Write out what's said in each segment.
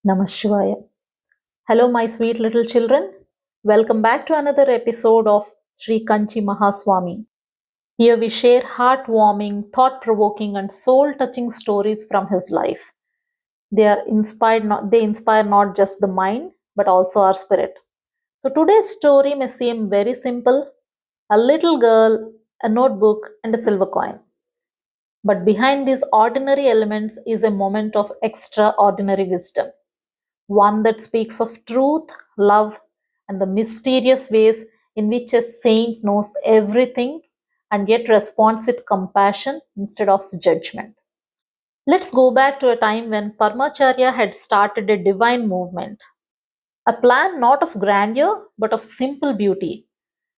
Namah Shivaya. Hello, my sweet little children. Welcome back to another episode of Sri Kanchi Mahaswamy. Here we share heartwarming, thought provoking, and soul touching stories from his life. They inspire not just the mind, but also our spirit. So today's story may seem very simple, a little girl, a notebook, and a silver coin. But behind these ordinary elements is a moment of extraordinary wisdom. One that speaks of truth, love, and the mysterious ways in which a saint knows everything and yet responds with compassion instead of judgment. Let's go back to a time when Paramacharya had started a divine movement, a plan not of grandeur but of simple beauty.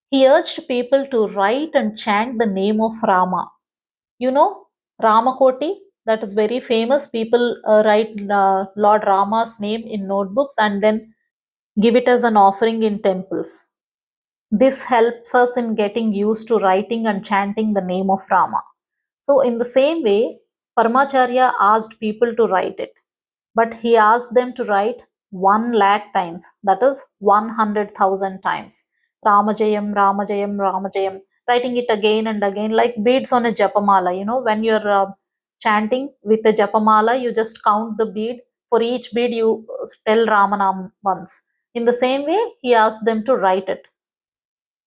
He urged people to write and chant the name of Rama. You know, Ramakoti, that is very famous. People write Lord Rama's name in notebooks and then give it as an offering in temples. This helps us in getting used to writing and chanting the name of Rama. So, in the same way, Paramacharya asked people to write it, but he asked them to write 1 lakh times, that is 100,000 times. Ramajayam, Ramajayam, Ramajayam, writing it again and again like beads on a japamala. You know, when you're chanting with a japamala, you just count the bead. For each bead, you tell Ramanam once. In the same way, he asked them to write it.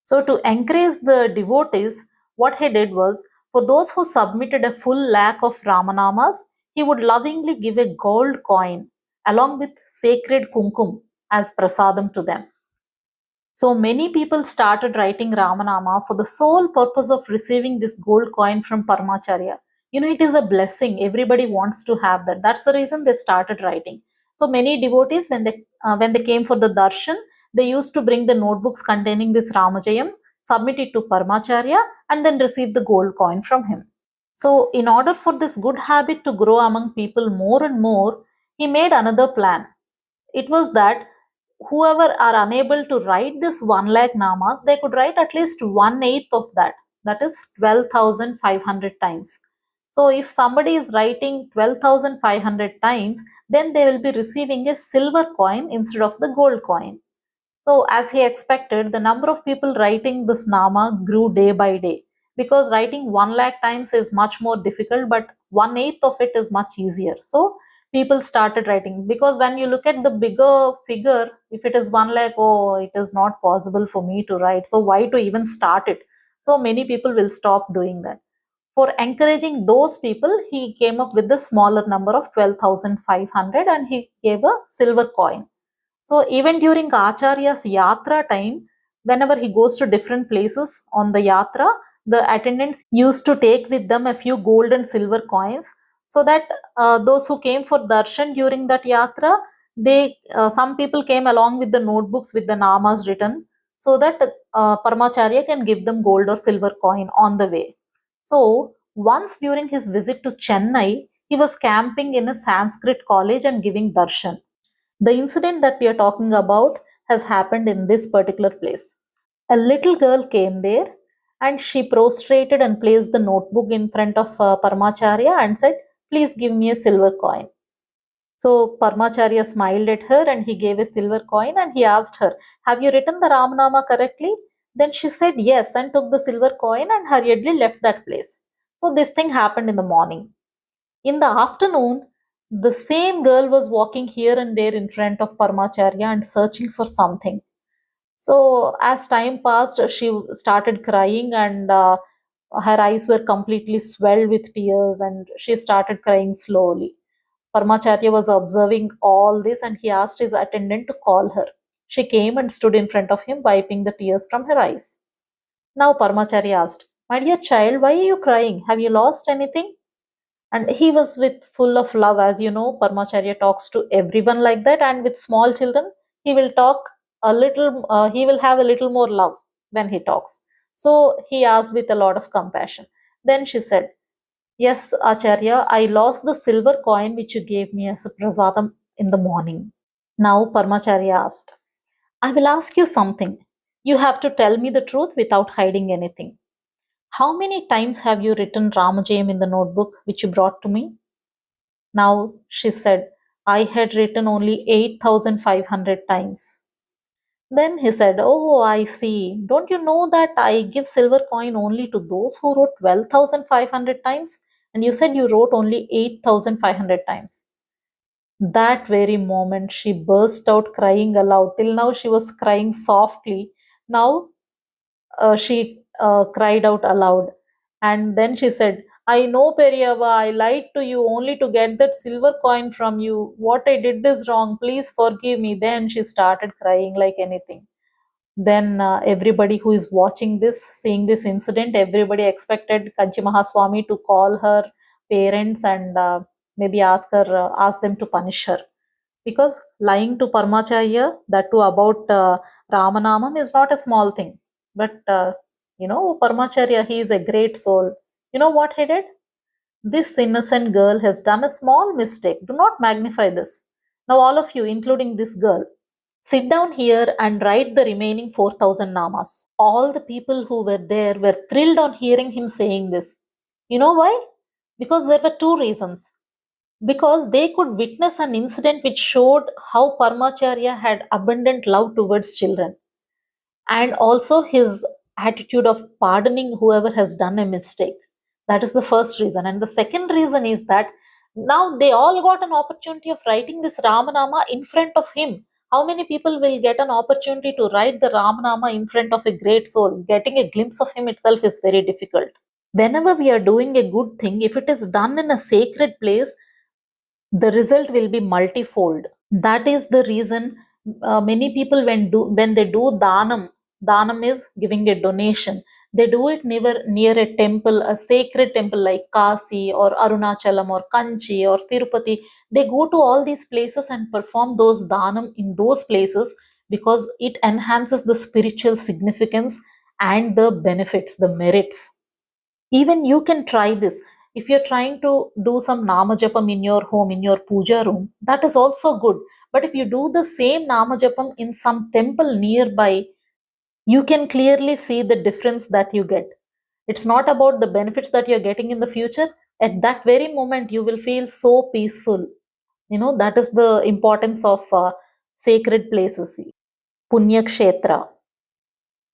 So, to encourage the devotees, what he did was for those who submitted a full lakh of Ramanamas, he would lovingly give a gold coin along with sacred kumkum as prasadam to them. So, many people started writing Ramanama for the sole purpose of receiving this gold coin from Paramacharya. You know, it is a blessing. Everybody wants to have that. That's the reason they started writing. So, many devotees, when they came for the darshan, they used to bring the notebooks containing this Ramajayam, submit it to Paramacharya, and then receive the gold coin from him. So, in order for this good habit to grow among people more and more, he made another plan. It was that whoever are unable to write this 1 lakh namas, they could write at least 1/8 of that. That is 12,500 times. So, if somebody is writing 12,500 times, then they will be receiving a silver coin instead of the gold coin. So, as he expected, the number of people writing this Nama grew day by day because writing 1 lakh times is much more difficult, but 1/8 of it is much easier. So, people started writing because when you look at the bigger figure, if it is 1 lakh, oh, it is not possible for me to write. So, why to even start it? So, many people will stop doing that. For encouraging those people, he came up with the smaller number of 12,500 and he gave a silver coin. So even during Acharya's yatra time, whenever he goes to different places on the yatra, the attendants used to take with them a few gold and silver coins, so that those who came for darshan during that yatra, some people came along with the notebooks with the namas written, so that Paramacharya can give them gold or silver coin on the way. So once during his visit to Chennai, he was camping in a Sanskrit college and giving darshan. The incident that we are talking about has happened in this particular place. A little girl came there and she prostrated and placed the notebook in front of Paramacharya and said, "Please give me a silver coin." So Paramacharya smiled at her and he gave a silver coin and he asked her, "Have you written the Ramanama correctly?" Then she said yes and took the silver coin and hurriedly left that place. So this thing happened in the morning. In the afternoon, the same girl was walking here and there in front of Paramacharya and searching for something. So, as time passed, she started crying and her eyes were completely swelled with tears and she started crying slowly. Paramacharya was observing all this and he asked his attendant to call her. She came and stood in front of him, wiping the tears from her eyes. Now, Paramacharya asked, "My dear child, why are you crying? Have you lost anything?" And he was with full of love. As you know, Parmacharya talks to everyone like that, and with small children he will talk a little, he will have a little more love when he talks. So he asked with a lot of compassion. Then she said, "Yes, Acharya, I lost the silver coin which you gave me as a prasadam in the morning." Now Parmacharya asked, "I will ask you something. You have to tell me the truth without hiding anything. How many times have you written Ramajayam in the notebook which you brought to me?" Now she said, I had written only 8,500 times. Then he said, "Oh, I see. Don't you know that I give silver coin only to those who wrote 12,500 times? And you said you wrote only 8,500 times." That very moment, she burst out crying aloud. Till now, she was crying softly. Now, she cried out aloud. And then she said, "I know, Periava, I lied to you only to get that silver coin from you. What I did is wrong. Please forgive me." Then she started crying like anything. Then everybody who is watching this, seeing this incident, everybody expected Kanchi Mahaswami to call her parents and maybe ask them to punish her, because lying to Paramacharya, that too about Ramanamam, is not a small thing. But Paramacharya, he is a great soul. You know what he did? This innocent girl has done a small mistake. Do not magnify this. Now, all of you, including this girl, sit down here and write the remaining 4,000 namas. All the people who were there were thrilled on hearing him saying this. You know why? Because there were two reasons. Because they could witness an incident which showed how Paramacharya had abundant love towards children, and also his attitude of pardoning whoever has done a mistake. That is the first reason. And the second reason is that now they all got an opportunity of writing this Ramanama in front of him. How many people will get an opportunity to write the Ramanama in front of a great soul? Getting a glimpse of him itself is very difficult. Whenever we are doing a good thing, if it is done in a sacred place, the result will be multifold. That is the reason many people when they do danam is giving a donation. They do it near a temple, a sacred temple like Kasi or Arunachalam or Kanchi or Tirupati. They go to all these places and perform those danam in those places, because it enhances the spiritual significance and the benefits, the merits. Even you can try this. If you're trying to do some nama japam in your home, in your puja room, that is also good. But if you do the same nama japam in some temple nearby, you can clearly see the difference that you get. It's not about the benefits that you're getting in the future. At that very moment, you will feel so peaceful. That is the importance of sacred places. Punya Kshetra.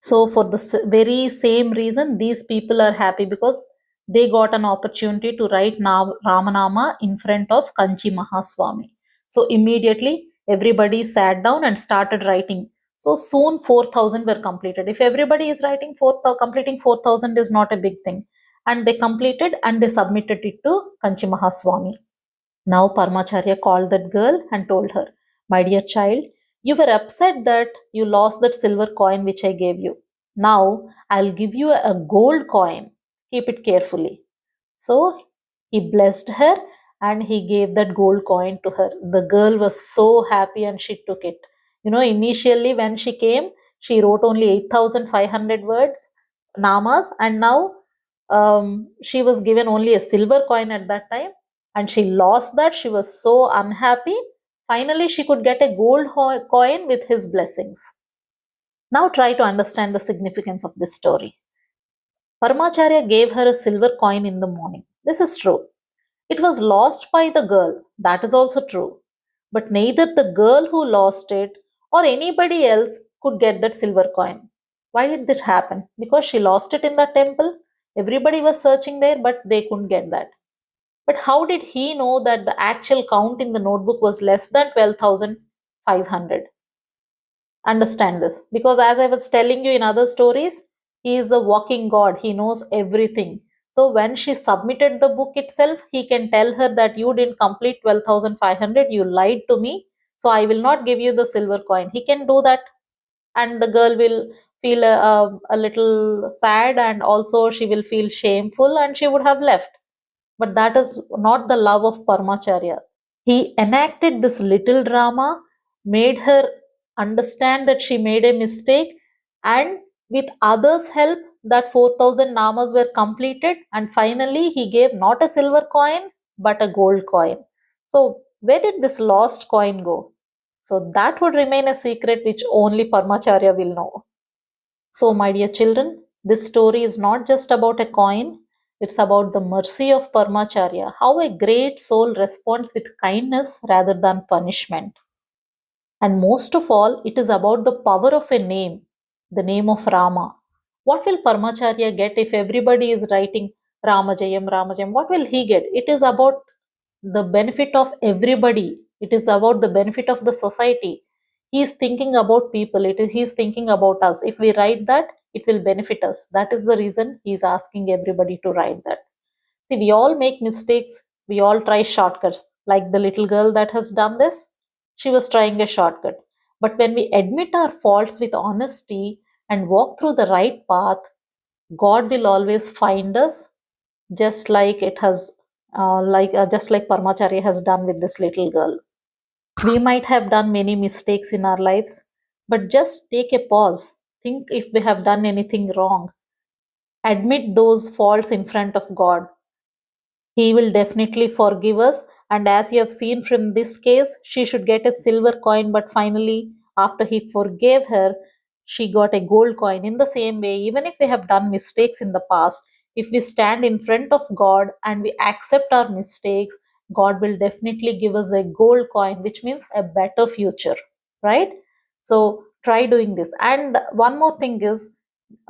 So, for the very same reason, these people are happy because they got an opportunity to write Ramanama in front of Kanchi Mahaswami. So, immediately everybody sat down and started writing. So, soon 4,000 were completed. If everybody is writing 4,000, completing 4,000 is not a big thing. And they completed and they submitted it to Kanchi Mahaswami. Now Paramacharya called that girl and told her, "My dear child, you were upset that you lost that silver coin which I gave you. Now I'll give you a gold coin. Keep it carefully." So he blessed her and he gave that gold coin to her. The girl was so happy and she took it. Initially when she came, she wrote only 8,500 words, namas, and now she was given only a silver coin at that time, and she lost that. She was so unhappy. Finally, she could get a gold coin with his blessings. Now, try to understand the significance of this story. Paramacharya gave her a silver coin in the morning. This is true. It was lost by the girl. That is also true. But neither the girl who lost it or anybody else could get that silver coin. Why did this happen? Because she lost it in the temple. Everybody was searching there, but they couldn't get that. But how did he know that the actual count in the notebook was less than 12,500? Understand this. Because as I was telling you in other stories, he is a walking God. He knows everything. So when she submitted the book itself, he can tell her that you didn't complete 12,500, you lied to me. So I will not give you the silver coin. He can do that. And the girl will feel a little sad, and also she will feel shameful and she would have left. But that is not the love of Paramacharya. He enacted this little drama, made her understand that she made a mistake, and with others' help, that 4,000 namas were completed, and finally he gave not a silver coin but a gold coin. So, where did this lost coin go? So, that would remain a secret which only Paramacharya will know. So, my dear children, this story is not just about a coin, It's about the mercy of Paramacharya, how a great soul responds with kindness rather than punishment. And most of all, it is about the power of a name, the name of Rama. What will Paramacharya get if everybody is writing Ramajayam, Ramajayam? What will he get? It is about the benefit of everybody. It is about the benefit of the society. He is thinking about people. He is thinking about us. If we write that, it will benefit us. That is the reason he is asking everybody to write that. See, we all make mistakes. We all try shortcuts. Like the little girl that has done this, she was trying a shortcut. But when we admit our faults with honesty and walk through the right path, God will always find us, just like it has, just like Parmacharya has done with this little girl. We might have done many mistakes in our lives, but just take a pause. Think if we have done anything wrong. Admit those faults in front of God. He will definitely forgive us. And as you have seen from this case, she should get a silver coin, but finally, after he forgave her, she got a gold coin. In the same way, even if we have done mistakes in the past, if we stand in front of God and we accept our mistakes, God will definitely give us a gold coin, which means a better future, right? So try doing this. And one more thing is,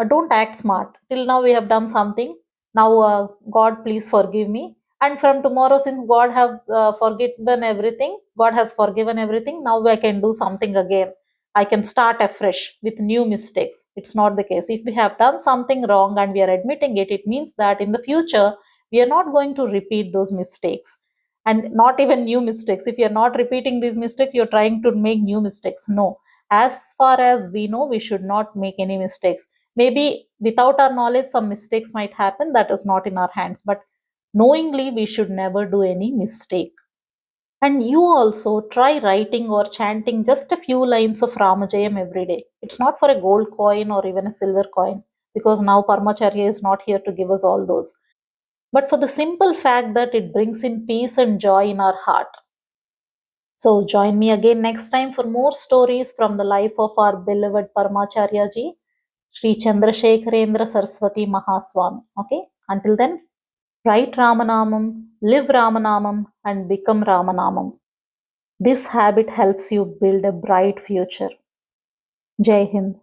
don't act smart. Till now, we have done something. Now, God, please forgive me. And from tomorrow, since God have forgiven everything, God has forgiven everything. Now I can do something again. I can start afresh with new mistakes. It's not the case. If we have done something wrong and we are admitting it, it means that in the future we are not going to repeat those mistakes, and not even new mistakes. If you are not repeating these mistakes, you're trying to make new mistakes. No, as far as we know, we should not make any mistakes. Maybe without our knowledge, some mistakes might happen. That is not in our hands. But knowingly, we should never do any mistake. And you also try writing or chanting just a few lines of Ramajayam every day. It's not for a gold coin or even a silver coin, because now Parmacharya is not here to give us all those, but for the simple fact that it brings in peace and joy in our heart. So join me again next time for more stories from the life of our beloved Paramacharya ji, Sri Chandrasekharendra Saraswati Mahaswami. Okay, until then, write Ramanamam, live Ramanamam, and become Ramanamam. This habit helps you build a bright future. Jai Hind.